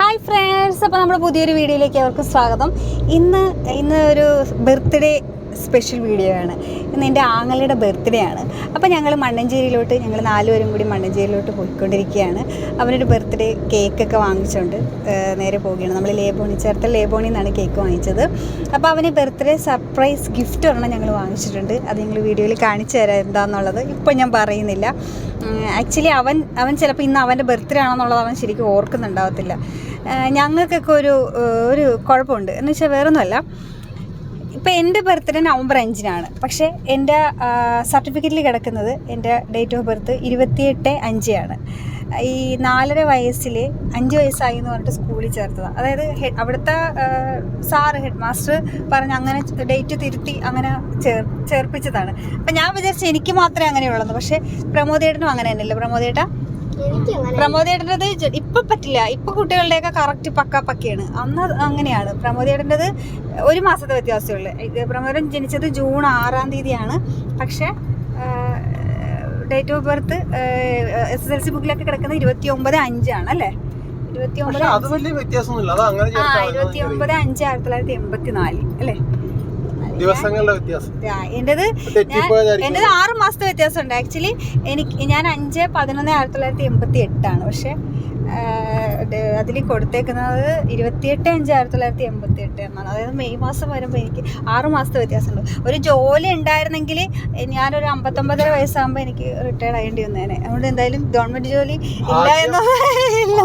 Hi friends, അപ്പോൾ നമ്മുടെ പുതിയൊരു വീഡിയോയിലേക്ക് അവർക്ക് സ്വാഗതം. ഇന്ന് ഒരു ബർത്ത്ഡേ സ്പെഷ്യൽ വീഡിയോ ആണ്. ഇന്ന് എൻ്റെ ആങ്ങളുടെ ബർത്ത്ഡേ ആണ്. അപ്പോൾ ഞങ്ങൾ ഞങ്ങൾ 4 പേരും കൂടി മണ്ണഞ്ചേരിയിലോട്ട് പോയിക്കൊണ്ടിരിക്കുകയാണ്. അവനൊരു ബർത്ത്ഡേ കേക്കൊക്കെ വാങ്ങിച്ചുകൊണ്ട് നേരെ പോവുകയാണ്. നമ്മൾ ചേർത്തല ലേബോണിൽ നിന്നാണ് കേക്ക് വാങ്ങിച്ചത്. അപ്പോൾ അവന് ബർത്ത്ഡേ സർപ്രൈസ് ഗിഫ്റ്റ് ഒരെണ്ണം ഞങ്ങൾ വാങ്ങിച്ചിട്ടുണ്ട്. അത് ഞങ്ങൾ വീഡിയോയിൽ കാണിച്ചു തരാം എന്താണെന്നുള്ളത്. ഇപ്പോൾ ഞാൻ പറയുന്നില്ല. ആക്ച്വലി അവൻ ചിലപ്പോൾ ഇന്ന് അവൻ്റെ ബർത്ത്ഡേ ആണെന്നുള്ളത് അവൻ ശരിക്കും ഓർക്കുന്നുണ്ടാവത്തില്ല. ഞങ്ങൾക്കൊക്കെ ഒരു കുഴപ്പമുണ്ട് എന്ന് വെച്ചാൽ വേറൊന്നുമല്ല. ഇപ്പോൾ എൻ്റെ ബർത്ത്ഡേ നവംബർ 5-നാണ്. പക്ഷേ എൻ്റെ സർട്ടിഫിക്കറ്റിൽ കിടക്കുന്നത് എൻ്റെ ഡേറ്റ് ഓഫ് ബർത്ത് 28/5 ഈ 4.5 വയസ്സിൽ 5 വയസ്സായി എന്ന് പറഞ്ഞിട്ട് സ്കൂളിൽ ചേർത്തതാണ്. അതായത് അവിടുത്തെ ഹെഡ് മാസ്റ്റർ പറഞ്ഞ് അങ്ങനെ ഡേറ്റ് തിരുത്തി അങ്ങനെ ചേർപ്പിച്ചതാണ്. അപ്പം ഞാൻ വിചാരിച്ചു എനിക്ക് മാത്രമേ അങ്ങനെയുള്ളൂ. പക്ഷേ പ്രമോദേട്ടനും അങ്ങനെ തന്നെയല്ലേ? പ്രമോദേട്ടൻ്റെത് ഇപ്പം പറ്റില്ല. ഇപ്പം കുട്ടികളുടെയൊക്കെ കറക്റ്റ് പക്കയാണ്. അന്ന് അങ്ങനെയാണ്. പ്രമോദേട്ടൻ്റെത് 1 മാസത്തെ വ്യത്യാസമേ ഉള്ളൂ. പ്രമോദൻ ജനിച്ചത് ജൂൺ 6 പക്ഷേ ഡേറ്റ് ഓഫ് ബർത്ത് SSLC ബുക്കിലൊക്കെ കിടക്കുന്നത് 29/5 അല്ലേ? 29/5/1984 അല്ലേ? എന്റേത് 6 മാസത്തെ വ്യത്യാസമുണ്ട്. ആക്ച്വലി ഞാൻ 5/11/1988 പക്ഷെ അതിൽ കൊടുത്തേക്കുന്നത് 28/5/1988 എന്നാണ്. അതായത് മെയ് മാസം വരുമ്പോൾ എനിക്ക് 6 മാസത്തെ വ്യത്യാസമുണ്ട്. ഒരു ജോലി ഉണ്ടായിരുന്നെങ്കിൽ ഞാനൊരു 59.5 വയസ്സാകുമ്പോൾ എനിക്ക് റിട്ടയർഡ് ആകേണ്ടി വന്നേനെ. അതുകൊണ്ട് എന്തായാലും ഗവൺമെന്റ് ജോലി ഇല്ല എന്നല്ല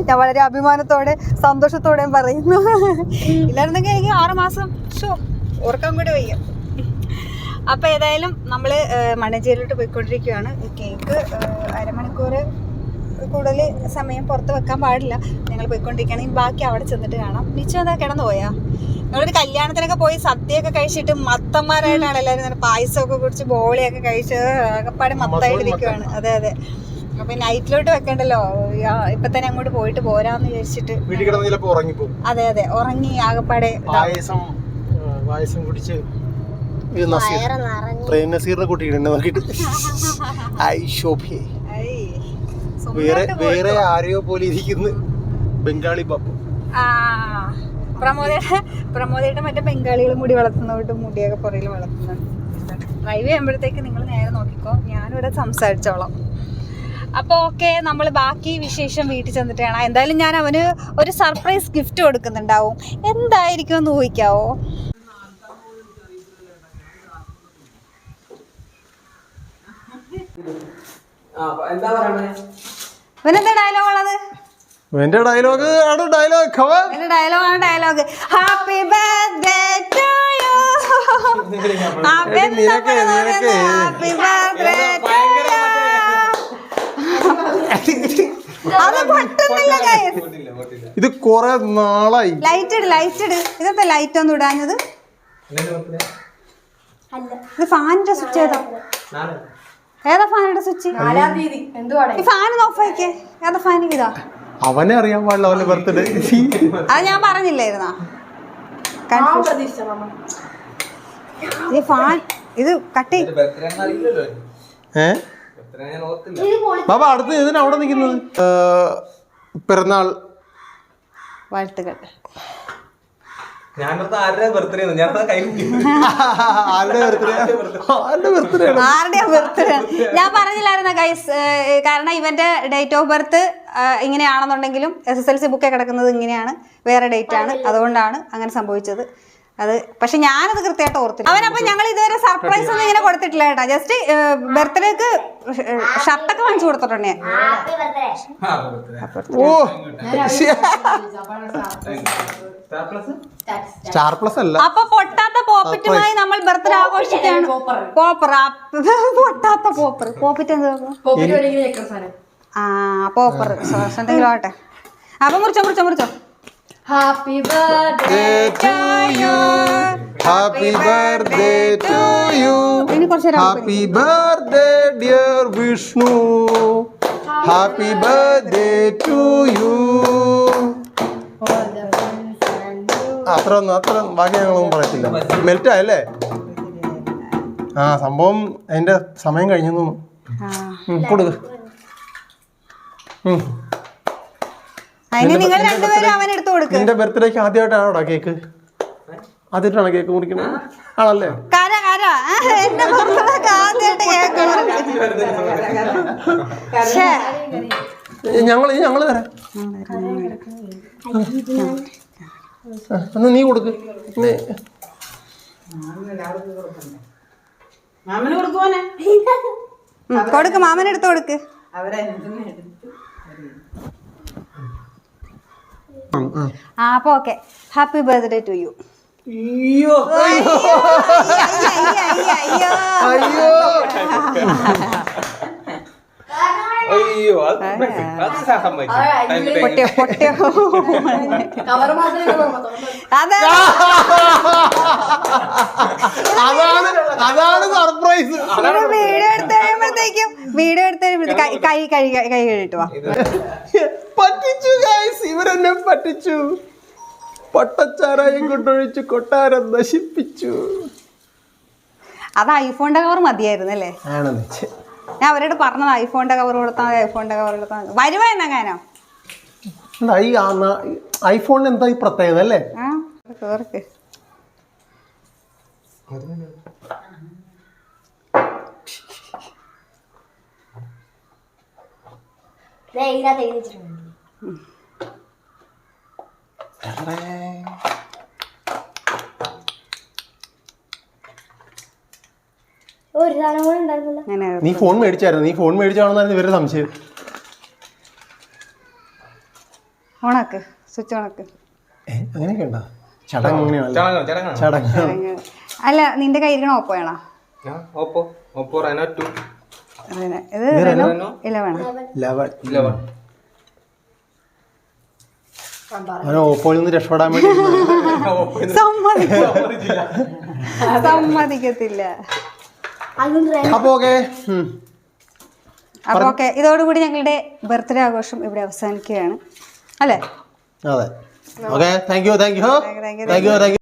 ഞാൻ വളരെ അഭിമാനത്തോടെ സന്തോഷത്തോടെയും പറയുന്നു. ഇല്ലായിരുന്നെങ്കിൽ എനിക്ക് 6 മാസം ഓർക്കാൻ കൂടി വയ്യ. അപ്പോൾ ഏതായാലും നമ്മൾ മണ്ണഞ്ചേരിയിലോട്ട് പോയിക്കൊണ്ടിരിക്കുകയാണ്. കേക്ക് അരമണിക്കൂർ കൂടുതൽ സമയം പുറത്ത് വെക്കാൻ പാടില്ല. ഞങ്ങൾ പോയിക്കൊണ്ടിരിക്കുകയാണ്. ബാക്കി അവിടെ ചെന്നിട്ട് കാണാം. നിശ്ചയം എന്താ കിടന്നു പോയാ? ഞങ്ങളൊരു കല്യാണത്തിനൊക്കെ പോയി സദ്യയൊക്കെ കഴിച്ചിട്ട് മത്തന്മാരായിട്ടാണ് എല്ലാവരും പായസമൊക്കെ കുടിച്ച് ബോളിയൊക്കെ കഴിച്ച് ആകപ്പാടെ മത്തായിട്ട് നിൽക്കുകയാണ്. അതെ. അപ്പൊ നൈറ്റിലോട്ട് വെക്കണ്ടല്ലോ, ഇപ്പൊ തന്നെ അങ്ങോട്ട് പോയിട്ട് പോരാന്ന് വിചാരിച്ചിട്ട്. അതെ ഉറങ്ങി ആകപ്പാടെ പായസം കുടിച്ച് നസീറിനെ കൂട്ടിയിട്ടുണ്ട് നോക്കിട്ട്. വേറെ ആരെയോ പോലെ ഇരിക്കുന്നു ബംഗാളി ബാബു. പ്രമോദേട്ടൻ മറ്റേ ബംഗാളികളും മുടി വളർത്തുന്നോട്ട് മുടിയൊക്കെ പുറകിൽ വളർത്തുന്നുണ്ട്. ഡ്രൈവ് ചെയ്യുമ്പോഴത്തേക്ക് നിങ്ങൾ നേരെ നോക്കിക്കോ, ഞാനിവിടെ സംസാരിച്ചോളാം. അപ്പോൾ ഓക്കെ, നമ്മൾ ബാക്കി വിശേഷം വീട്ടിൽ ചെന്നിട്ട് കാണാം. എന്തായാലും ഞാൻ അവന് ഒരു സർപ്രൈസ് ഗിഫ്റ്റ് കൊടുക്കുന്നുണ്ടാവും. എന്തായിരിക്കും എന്ന് ഊഹിക്കാവോ? ഇവനെന്താ ഡയലോഗ് ഉള്ളത്? എന്റെ dialogue dialogue happy birthday to you. Happy birthday to you. അത് പൊട്ടുന്നില്ല ഗൈസ്. ഇത് കൊറേ നാളായി. ലൈറ്റ് ഇട്. ഇതെന്താ ലൈറ്റ് ഒന്നും ഇടാഞ്ഞത്? ഇത് ഫാനിന്റെ സ്വിച്ച് ഏതാ ഫാനിന്റെ സ്വിച്ച്? ഈ ഫാൻ ഓഫ് ആക്കിയേ. ഏതാ ഫാൻ? ഇതാ. അവനെ അറിയാൻ പാടില്ല അവന്റെ ബർത്ത്ഡേ. അത് ഞാൻ പറഞ്ഞില്ലായിരുന്നാ? ഈ ഫാൻ ഇത് കട്ടി. ബാബ അടുത്ത് ഇതിന് അവിടെ നിൽക്കുന്നത്. പിറന്നാൾ വാഴ്ത്തുകൾ. ആരുടെ ബർത്ത്ഡേ? ഞാൻ പറഞ്ഞില്ലായിരുന്ന ഗൈസ്. കാരണം ഇവന്റെ ഡേറ്റ് ഓഫ് ബർത്ത് ഇങ്ങനെയാണെന്നുണ്ടെങ്കിലും SSLC ബുക്കെ കിടക്കുന്നത് ഇങ്ങനെയാണ്, വേറെ ഡേറ്റ് ആണ്. അതുകൊണ്ടാണ് അങ്ങനെ സംഭവിച്ചത്. അത് പക്ഷെ ഞാനത് കൃത്യമായിട്ട് ഓർത്തില്ല. അവനപ്പം ഞങ്ങൾ ഇതുവരെ സർപ്രൈസ് ഒന്നും ഇങ്ങനെ കൊടുത്തിട്ടില്ല കേട്ടോ. ജസ്റ്റ് ബർത്ത്ഡേക്ക് ഷർട്ടൊക്കെ വാങ്ങിച്ചു കൊടുത്തിട്ടുണ്ട്. സ്റ്റാർ പ്ലസ് അല്ല. അപ്പൊ പൊട്ടാത്ത പോപ്പറ്റുമായി നമ്മൾ ബർത്ത്ഡേ ആഘോഷിക്കുകയാണ്. പൊട്ടാത്ത പോപ്പറ്റ് എന്താ? പോപ്പർ എന്തെങ്കിലും ആവട്ടെ. അപ്പൊ മുറിച്ചോ. Happy birthday to you. Happy birthday to you. Happy birthday dear Vishnu. Happy birthday to you. അത്ര ബാക്കി ഞങ്ങളൊന്നും പറയത്തില്ല. മെൽറ്റ് ആയല്ലേ? സംഭവം അതിന്റെ സമയം കഴിഞ്ഞു തോന്നുന്നു. കൊടുക്ക. അതിന് നിങ്ങൾ രണ്ടുപേരും അവനെടുത്ത് കൊടുക്കും. നിന്റെ ബർത്ത്ഡേക്ക് ആദ്യമായിട്ടാണോടാ കേക്ക്? ആദ്യമായിട്ടാണ് കേക്ക് മുറിക്കുന്നത്? ആണല്ലേ? കര കര എന്റെ മക്കളൊക്കെ ആദ്യമായിട്ട് കേക്ക് ഞങ്ങള് തരാം. എന്നാ നീ കൊടുക്ക്. കൊടുക്ക്, മാമനെടുത്ത് കൊടുക്ക്. അപ്പൊ okay, happy birthday to you. അയ്യോ അതാണ് സർപ്രൈസ്. വീഡിയോ എടുത്ത് കൈ കഴിട്ടുവാ. പറ്റിച്ചു ഗൈസ്, ഇവരെന്നെ പറ്റിച്ചു. പൊട്ടച്ചാരായം കൊണ്ടൊഴിച്ച് കൊട്ടാരം നശിപ്പിച്ചു. അത് ഐഫോണിന്റെ കവർ മതിയായിരുന്നു അല്ലേ? ഞാൻ അവരോട് പറഞ്ഞത് ഐഫോണിന്റെ കവർ കൊടുത്താൽ ഐഫോണിന്റെ കവർ കൊടുത്താൽ വരുവാ എന്നങ്ങാനോ. ഐഫോണിന് എന്താ ഈ പ്രത്യേകത അല്ലേ? കേർക്ക് നീ ഫോൺ മേടിച്ചായിരുന്നു? നീ ഫോൺ മേടിച്ചാണെന്നായിരുന്നു ഇവരുടെ സംശയം. ഓണാക്ക്, സ്വിച്ച് ഓണാക്ക്. അങ്ങനെയൊക്കെ ഉണ്ടോ? ചടങ്ങ്. അല്ല, നിന്റെ കയ്യിരിക്കണ ഓപ്പോയാണോ? ഇത് Reno 11. ഓപ്പോയിൽ നിന്ന് രക്ഷപ്പെടാൻ വേണ്ടി സമ്മതിക്കത്തില്ല. അപ്പൊ ഓക്കെ, അപ്പൊ ഓക്കെ, ഇതോടുകൂടി ഞങ്ങളുടെ ബർത്ത്ഡേ ആഘോഷം ഇവിടെ അവസാനിക്കുകയാണ് അല്ലേ? അതെ. Okay, thank you.